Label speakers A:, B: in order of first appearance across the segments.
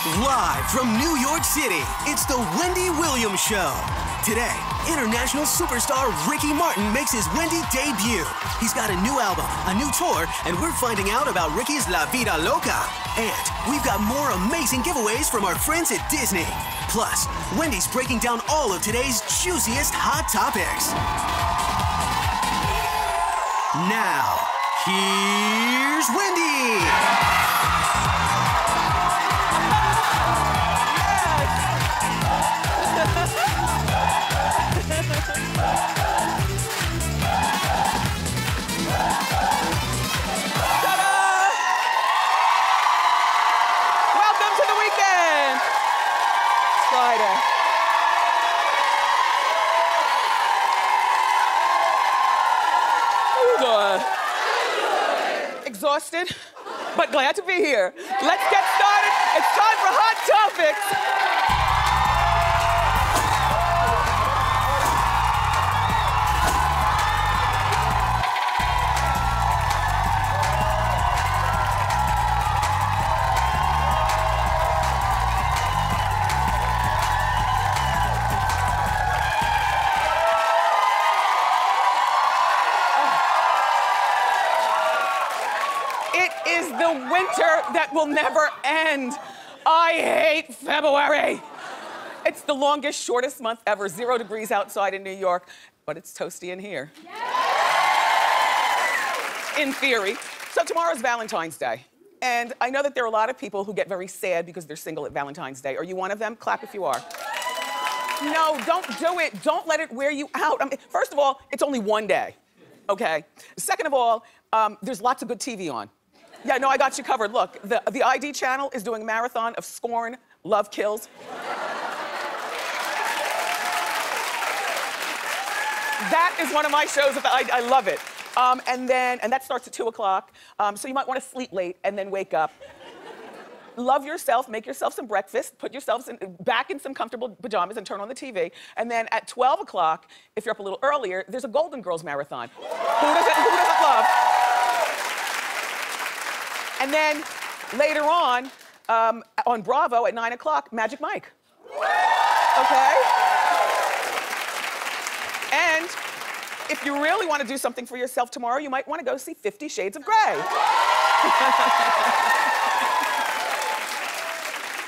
A: Live from New York City, it's the Wendy Williams Show. Today, international superstar Ricky Martin makes his Wendy debut. He's got a new album, a new tour, and we're finding out about Ricky's La Vida Loca. And we've got more amazing giveaways from our friends at Disney. Plus, Wendy's breaking down all of today's juiciest hot topics. Now, here's Wendy.
B: Exhausted, but glad to be here. Let's get started. It's time for Hot Topics. The winter that will never end. I hate February. It's the longest, shortest month ever. 0 degrees outside in New York, but it's toasty in here. In theory. So tomorrow's Valentine's Day. And I know that there are a lot of people who get very sad because they're single at Valentine's Day. Are you one of them? Clap if you are. No, don't do it. Don't let it wear you out. I mean, first of all, it's only one day, okay? Second of all, there's lots of good TV on. Yeah, no, I got you covered. Look, the ID channel is doing a marathon of Scorn, Love Kills. That is one of my shows. I love it. And that starts at 2 o'clock. So you might want to sleep late and then wake up. Love yourself, make yourself some breakfast, put yourselves back in some comfortable pajamas and turn on the TV. And then at 12 o'clock, if you're up a little earlier, there's a Golden Girls marathon. Who doesn't love? And then later on Bravo at 9 o'clock, Magic Mike. Okay? And if you really want to do something for yourself tomorrow, you might want to go see 50 Shades of Grey.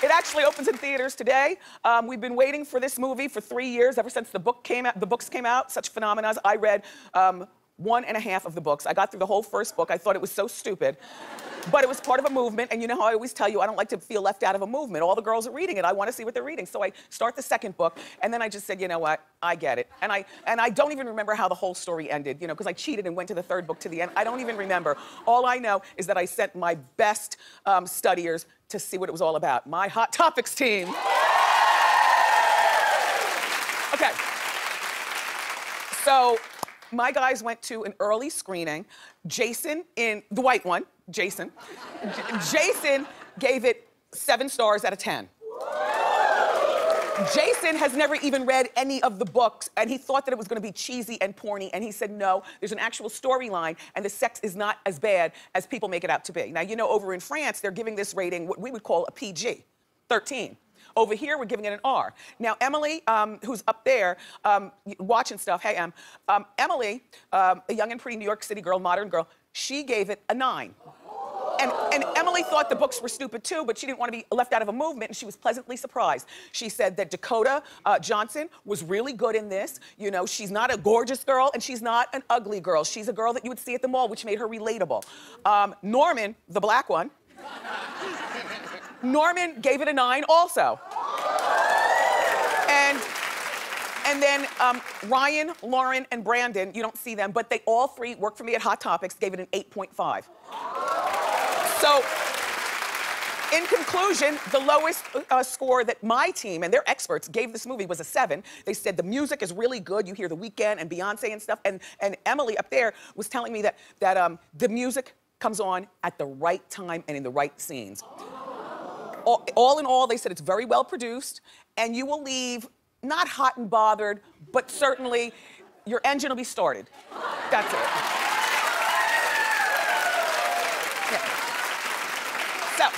B: It actually opens in theaters today. We've been waiting for this movie for 3 years, ever since the books came out, such phenomena. I read 1.5 of the books. I got through the whole first book. I thought it was so stupid. But it was part of a movement, and you know how I always tell you, I don't like to feel left out of a movement. All the girls are reading it. I want to see what they're reading. So I start the second book, and then I just said, you know what? I get it. And I don't even remember how the whole story ended, you know, because I cheated and went to the third book to the end. I don't even remember. All I know is that I sent my best studiers to see what it was all about. My Hot Topics team. Okay. So my guys went to an early screening. Jason, in the white one, Jason gave it 7 stars out of 10. Jason has never even read any of the books, and he thought that it was gonna be cheesy and porny, and he said, no, there's an actual storyline, and the sex is not as bad as people make it out to be. Now, you know, over in France, they're giving this rating what we would call a PG, 13. Over here, we're giving it an R. Now, Emily, who's up there watching stuff, hey, Emily, a young and pretty New York City girl, modern girl, she gave it a 9. And Emily thought the books were stupid too, but she didn't want to be left out of a movement, and she was pleasantly surprised. She said that Dakota Johnson was really good in this. You know, she's not a gorgeous girl, and she's not an ugly girl. She's a girl that you would see at the mall, which made her relatable. Norman, the black one, Norman gave it a 9 also. And then Ryan, Lauren, and Brandon, you don't see them, but they all 3 work for me at Hot Topics, gave it an 8.5. So, in conclusion, the lowest score that my team, and they're experts, gave this movie was a 7. They said the music is really good. You hear The Weeknd and Beyonce and stuff. And Emily up there was telling me that the music comes on at the right time and in the right scenes. All in all, they said it's very well produced, and you will leave not hot and bothered, but certainly your engine will be started. That's it. Yeah. So,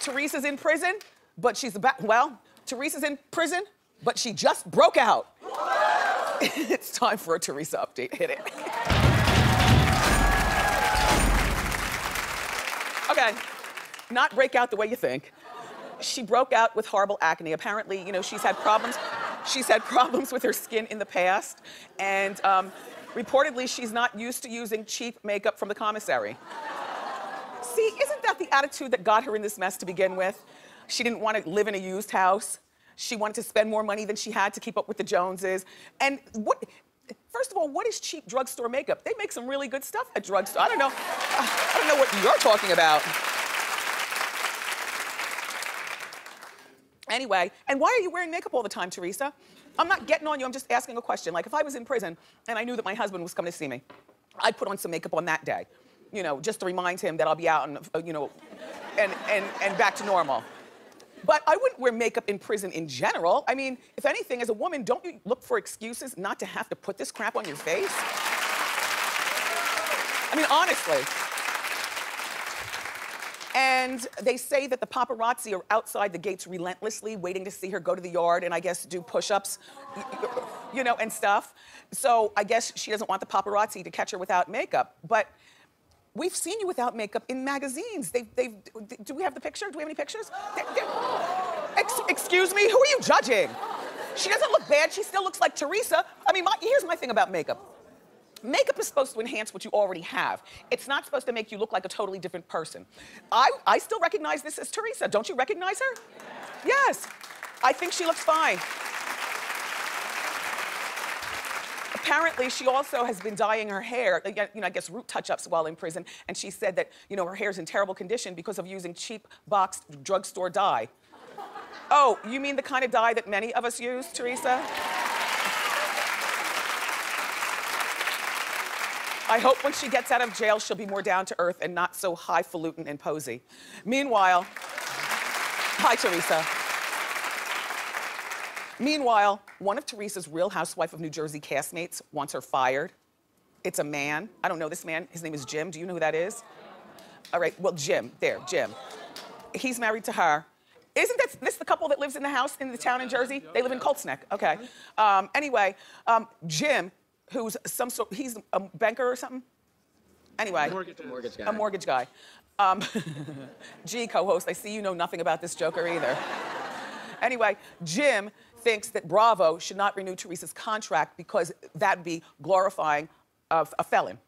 B: Teresa's in prison, but she's Teresa's in prison, but she just broke out. It's time for a Teresa update. Hit it. Okay, not break out the way you think. She broke out with horrible acne. Apparently, you know, she's had problems with her skin in the past, and reportedly, she's not used to using cheap makeup from the commissary. See, isn't that the attitude that got her in this mess to begin with? She didn't want to live in a used house. She wanted to spend more money than she had to keep up with the Joneses. And first of all, what is cheap drugstore makeup? They make some really good stuff at drugstore. I don't know what you're talking about. Anyway, and why are you wearing makeup all the time, Teresa? I'm not getting on you, I'm just asking a question. Like, if I was in prison and I knew that my husband was coming to see me, I'd put on some makeup on that day, you know, just to remind him that I'll be out and, you know, and back to normal. But I wouldn't wear makeup in prison in general. I mean, if anything, as a woman, don't you look for excuses not to have to put this crap on your face? I mean, honestly. And they say that the paparazzi are outside the gates relentlessly waiting to see her go to the yard and I guess do push-ups, you know, and stuff. So I guess she doesn't want the paparazzi to catch her without makeup. But we've seen you without makeup in magazines. Do we have the picture? Do we have any pictures? Excuse me, who are you judging? She doesn't look bad, she still looks like Teresa. I mean, here's my thing about makeup. Makeup is supposed to enhance what you already have. It's not supposed to make you look like a totally different person. I still recognize this as Teresa. Don't you recognize her? Yes. I think she looks fine. Apparently, she also has been dyeing her hair, you know, I guess root touch-ups while in prison, and she said that, you know, her hair's in terrible condition because of using cheap boxed drugstore dye. Oh, you mean the kind of dye that many of us use, Teresa? I hope when she gets out of jail, she'll be more down to earth and not so highfalutin and posy. Meanwhile, hi, Teresa. Meanwhile, one of Teresa's Real Housewife of New Jersey castmates wants her fired. It's a man. I don't know this man. His name is Jim. Do you know who that is? All right, well, Jim. He's married to her. Isn't this the couple that lives in the house in the town in Jersey? They live in Colts Neck. Okay. Anyway, Jim, who's he's a banker or something? Anyway. A mortgage guy. Gee, co-host, I see you know nothing about this joker either. Anyway, Jim thinks that Bravo should not renew Teresa's contract because that'd be glorifying of a felon.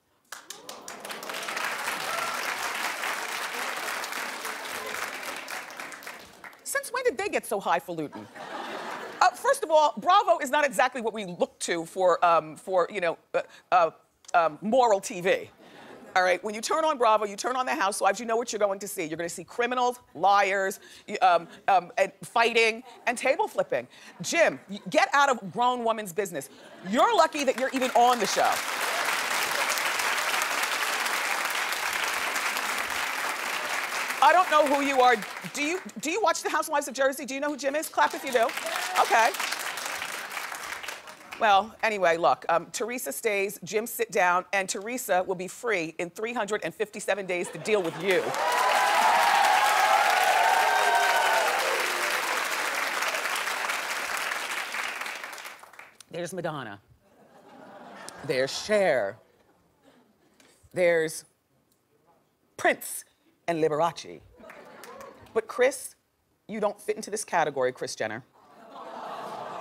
B: Since when did they get so highfalutin? First of all, Bravo is not exactly what we look to for you know, moral TV. All right, when you turn on Bravo, you turn on The Housewives, you know what you're going to see. You're going to see criminals, liars, and fighting, and table flipping. Jim, get out of grown woman's business. You're lucky that you're even on the show. I don't know who you are. Do you watch The Housewives of Jersey? Do you know who Jim is? Clap if you do. Okay. Well, anyway, look, Teresa stays, Jim sit down, and Teresa will be free in 357 days to deal with you. There's Madonna. There's Cher. There's Prince and Liberace. But Kris, you don't fit into this category, Kris Jenner.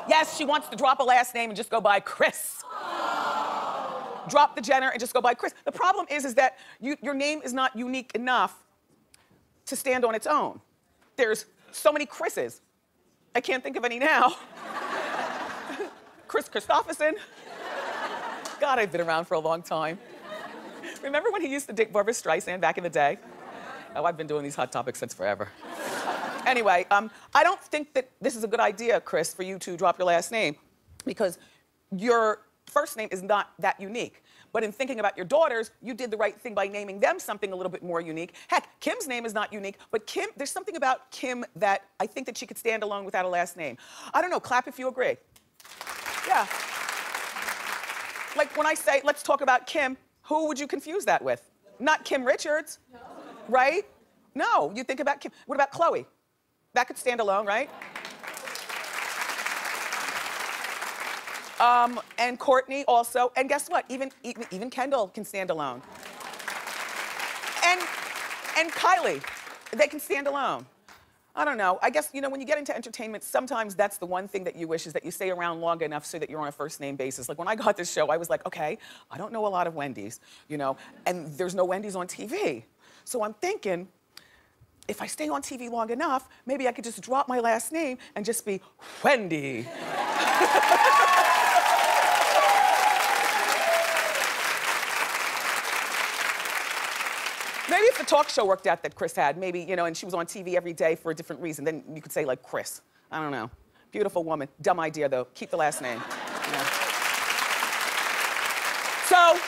B: Yes, she wants to drop a last name and just go by Kris. Drop the Jenner and just go by Kris. The problem is that your name is not unique enough to stand on its own. There's so many Chris's. I can't think of any now. Kris Kristofferson. God, I've been around for a long time. Remember when he used to date Barbra Streisand back in the day? Oh, I've been doing these hot topics since forever. Anyway, I don't think that this is a good idea, Kris, for you to drop your last name because your first name is not that unique. But in thinking about your daughters, you did the right thing by naming them something a little bit more unique. Heck, Kim's name is not unique, but Kim, there's something about Kim that I think that she could stand alone without a last name. I don't know, clap if you agree. Yeah. Like when I say, let's talk about Kim, who would you confuse that with? Not Kim Richards, right? No, you think about Kim. What about Chloe? That could stand alone, right? And Courtney also. And guess what? Even Kendall can stand alone. And Kylie, they can stand alone. I don't know. I guess, you know, when you get into entertainment, sometimes that's the one thing that you wish is that you stay around long enough so that you're on a first name basis. Like when I got this show, I was like, okay, I don't know a lot of Wendy's, you know, and there's no Wendy's on TV. So I'm thinking, if I stay on TV long enough, maybe I could just drop my last name and just be Wendy. Maybe if the talk show worked out that Kris had, maybe, you know, and she was on TV every day for a different reason, then you could say like Kris. I don't know. Beautiful woman. Dumb idea though. Keep the last name. Yeah. So,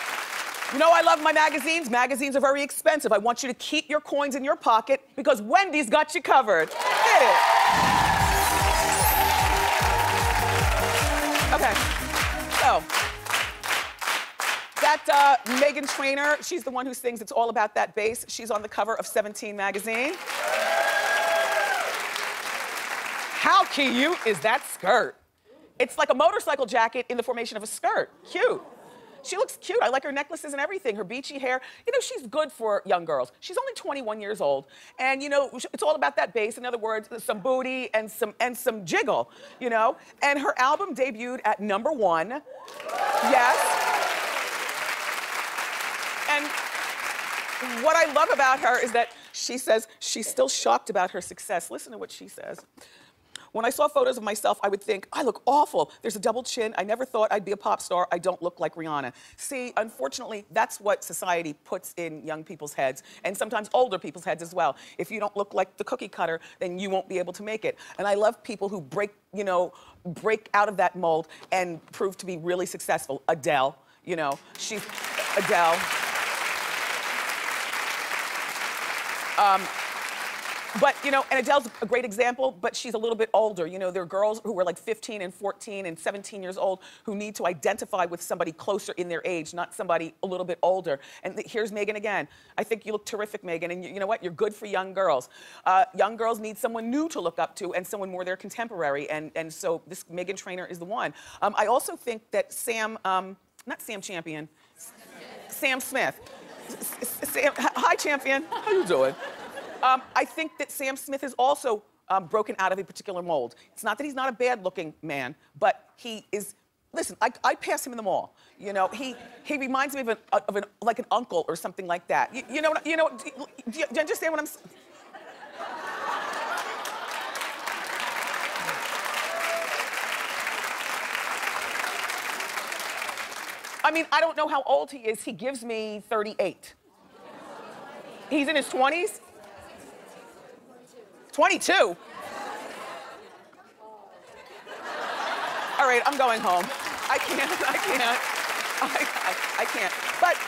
B: you know I love my magazines. Magazines are very expensive. I want you to keep your coins in your pocket because Wendy's got you covered. Hit it. Okay. So. That Meghan Trainor, she's the one who sings It's All About That Bass. She's on the cover of 17 magazine. How cute is that skirt? It's like a motorcycle jacket in the formation of a skirt. Cute. She looks cute. I like her necklaces and everything, her beachy hair. You know, she's good for young girls. She's only 21 years old. And, you know, it's all about that bass. In other words, some booty and some jiggle, you know? And her album debuted at #1. Yes. And what I love about her is that she says she's still shocked about her success. Listen to what she says. When I saw photos of myself, I would think, I look awful. There's a double chin. I never thought I'd be a pop star. I don't look like Rihanna. See, unfortunately, that's what society puts in young people's heads, and sometimes older people's heads as well. If you don't look like the cookie cutter, then you won't be able to make it. And I love people who break out of that mold and prove to be really successful. Adele, you know, she's Adele. But, you know, and Adele's a great example, but she's a little bit older. You know, there are girls who are like 15 and 14 and 17 years old who need to identify with somebody closer in their age, not somebody a little bit older. And here's Meghan again. I think you look terrific, Meghan, and you know what? You're good for young girls. Young girls need someone new to look up to and someone more their contemporary, and so this Meghan Trainor is the one. I also think that not Sam Champion, Sam Smith. Sam, hi, champion. How you doing? I think that Sam Smith is also broken out of a particular mold. It's not that he's not a bad-looking man, but he is. Listen, I pass him in the mall. You know, he reminds me of like an uncle or something like that. You know. Do you understand what I'm saying? I mean, I don't know how old he is. He gives me 38. He's in his 20s? 22? All right, I'm going home. I can't. But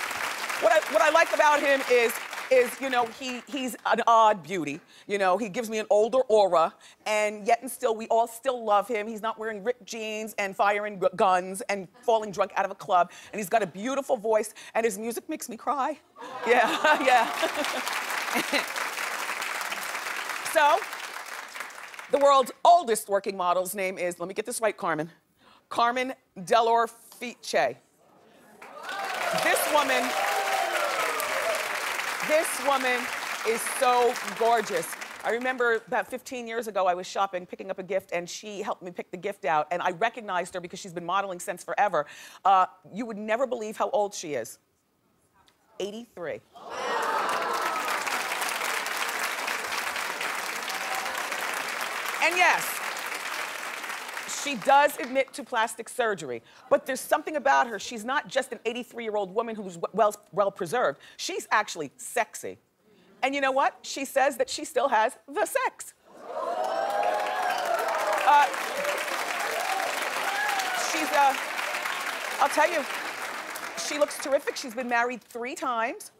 B: what I like about him is you know, he's an odd beauty. You know, he gives me an older aura, and yet and still, we all still love him. He's not wearing ripped jeans and firing guns and falling drunk out of a club, and he's got a beautiful voice, and his music makes me cry. Yeah, yeah. So, the world's oldest working model's name is, let me get this right, Carmen Delorfice. This woman is so gorgeous. I remember about 15 years ago, I was shopping, picking up a gift, and she helped me pick the gift out, and I recognized her because she's been modeling since forever. You would never believe how old she is. 83. And yes, she does admit to plastic surgery, but there's something about her. She's not just an 83-year-old woman who's well preserved. She's actually sexy. And you know what? She says that she still has the sex. I'll tell you, she looks terrific. She's been married 3 times,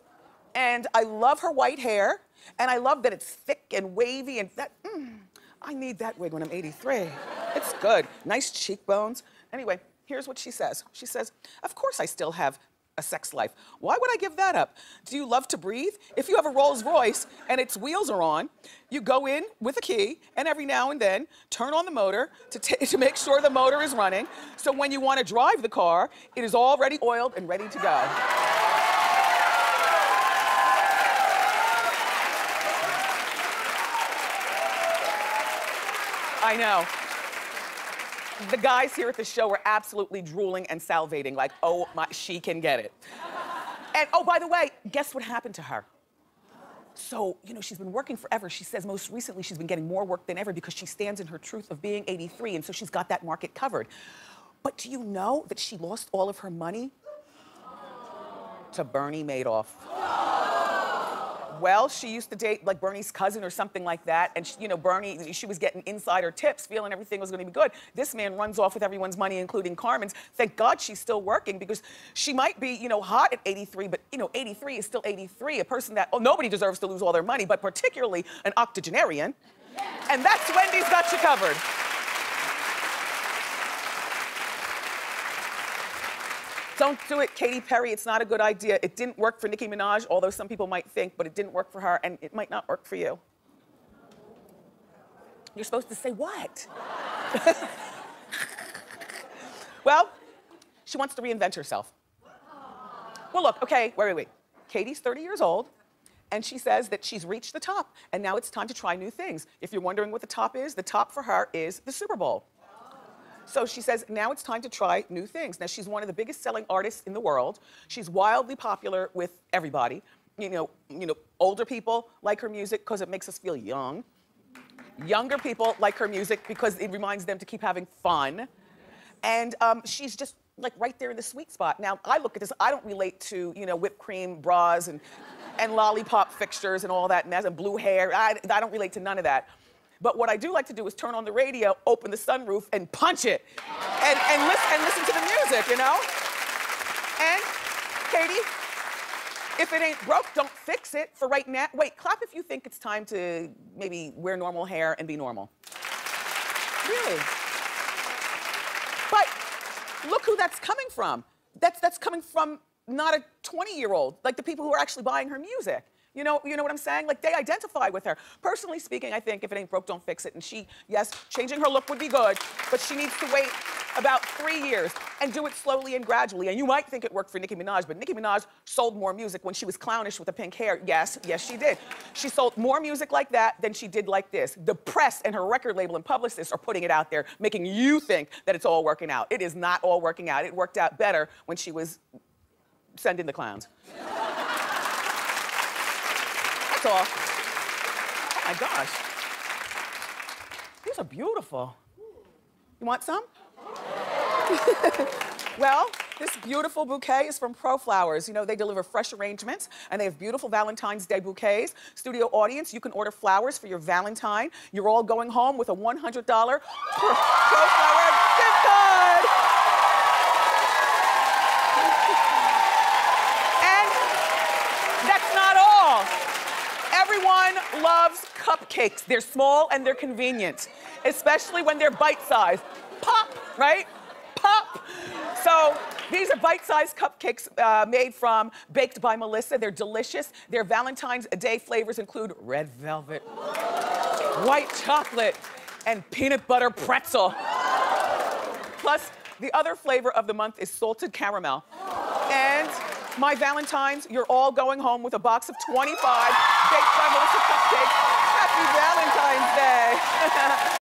B: and I love her white hair, and I love that it's thick and wavy, and that, I need that wig when I'm 83. It's good. Nice cheekbones. Anyway, here's what she says. She says, of course I still have a sex life. Why would I give that up? Do you love to breathe? If you have a Rolls Royce and its wheels are on, you go in with a key and every now and then turn on the motor to make sure the motor is running. So when you want to drive the car, it is already oiled and ready to go. I know. The guys here at the show are absolutely drooling and salivating, like, oh my, she can get it. And oh, by the way, guess what happened to her? So, you know, she's been working forever. She says most recently she's been getting more work than ever because she stands in her truth of being 83, and so she's got that market covered. But do you know that she lost all of her money to Bernie Madoff? Well, she used to date like Bernie's cousin or something like that, and she, you know, Bernie, she was getting insider tips, feeling everything was gonna be good. This man runs off with everyone's money, including Carmen's. Thank God she's still working because she might be, you know, hot at 83, but you know, 83 is still 83. A person that, oh, nobody deserves to lose all their money, but particularly an octogenarian. And that's Wendy's got you covered. Don't do it, Katy Perry. It's not a good idea. It didn't work for Nicki Minaj, although some people might think, but it didn't work for her, and it might not work for you. You're supposed to say what? Well, she wants to reinvent herself. Well, look, okay, wait. Katy's 30 years old, and she says that she's reached the top, and now it's time to try new things. If you're wondering what the top for her is the Super Bowl. So she says, now it's time to try new things. Now, she's one of the biggest selling artists in the world. She's wildly popular with everybody. You know, older people like her music because it makes us feel young. Younger people like her music because it reminds them to keep having fun. And she's just like right there in the sweet spot. Now, I look at this, I don't relate to, you know, whipped cream bras and lollipop fixtures and all that mess and blue hair. I don't relate to none of that. But what I do like to do is turn on the radio, open the sunroof, and punch it. And listen to the music, you know? And, Katy, if it ain't broke, don't fix it. For right now, wait, clap if you think it's time to maybe wear normal hair and be normal. Really? But look who that's coming from. That's coming from not a 20-year-old, like the people who are actually buying her music. You know what I'm saying? Like, they identify with her. Personally speaking, I think if it ain't broke, don't fix it. And she, yes, changing her look would be good, but she needs to wait about 3 years and do it slowly and gradually. And you might think it worked for Nicki Minaj, but Nicki Minaj sold more music when she was clownish with the pink hair. Yes, she did. She sold more music like that than she did like this. The press and her record label and publicists are putting it out there, making you think that it's all working out. It is not all working out. It worked out better when she was sending the clowns. That's all. Oh my gosh. These are beautiful. You want some? Well, this beautiful bouquet is from Pro Flowers. You know, they deliver fresh arrangements, and they have beautiful Valentine's Day bouquets. Studio audience, you can order flowers for your Valentine. You're all going home with a $100 Pro Flower gift card. And that's not all. Everyone loves cupcakes. They're small and they're convenient, especially when they're bite-sized. Pop, right? Pop. So these are bite-sized cupcakes made from Baked by Melissa. They're delicious. Their Valentine's Day flavors include red velvet, white chocolate, and peanut butter pretzel. Plus, the other flavor of the month is salted caramel. And my Valentines, you're all going home with a box of 25 Baked by Melissa cupcakes. Happy Valentine's Day.